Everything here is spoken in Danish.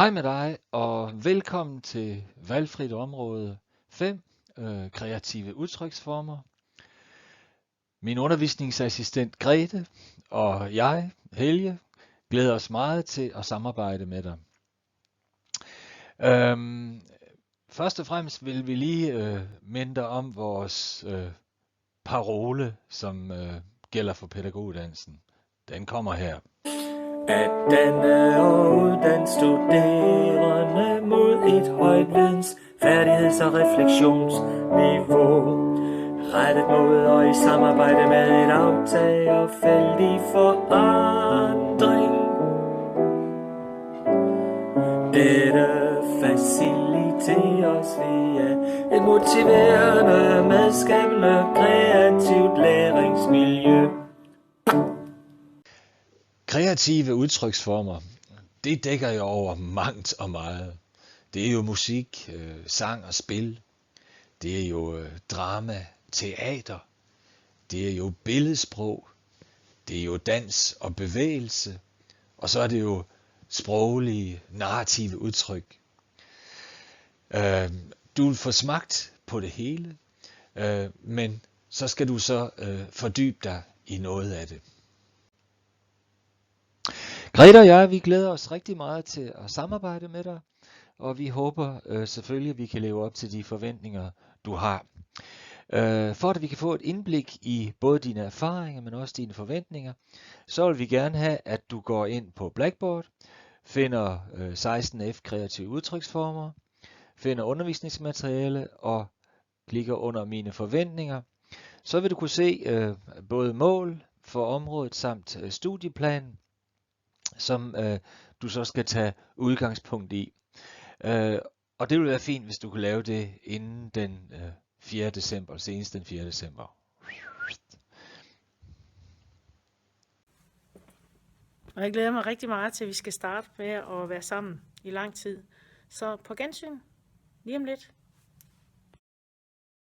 Hej med dig, og velkommen til Valgfrit Område 5, kreative udtryksformer. Min undervisningsassistent Grete og jeg, Helge, glæder os meget til at samarbejde med dig. Først og fremmest vil vi lige minde dig om vores parole, som gælder for pædagoguddannelsen. Den kommer her. At danne og uddanne studerende mod et højt videns-, færdigheds- og refleksionsniveau. Rettet mod og i samarbejde med et aftagerfelt i forandring. Dette faciliteres via et motiverende, medskabende, kreativt læringsmiljø. Kreative udtryksformer, det dækker jo over mangt og meget. Det er jo musik, sang og spil. Det er jo drama, teater. Det er jo billedsprog. Det er jo dans og bevægelse. Og så er det jo sproglige, narrative udtryk. Du vil få smagt på det hele, men så skal du så fordybe dig i noget af det. Grete og jeg, vi glæder os rigtig meget til at samarbejde med dig, og vi håber selvfølgelig, at vi kan leve op til de forventninger, du har. For at vi kan få et indblik i både dine erfaringer, men også dine forventninger, så vil vi gerne have, at du går ind på Blackboard, finder 16F kreative udtryksformer, finder undervisningsmateriale og klikker under mine forventninger. Så vil du kunne se både mål for området samt studieplanen, som du så skal tage udgangspunkt i. Og det vil være fint, hvis du kan lave det inden den 4. december, senest den 4. december. Og jeg glæder mig rigtig meget til, at vi skal starte med at være sammen i lang tid. Så på gensyn lige om lidt.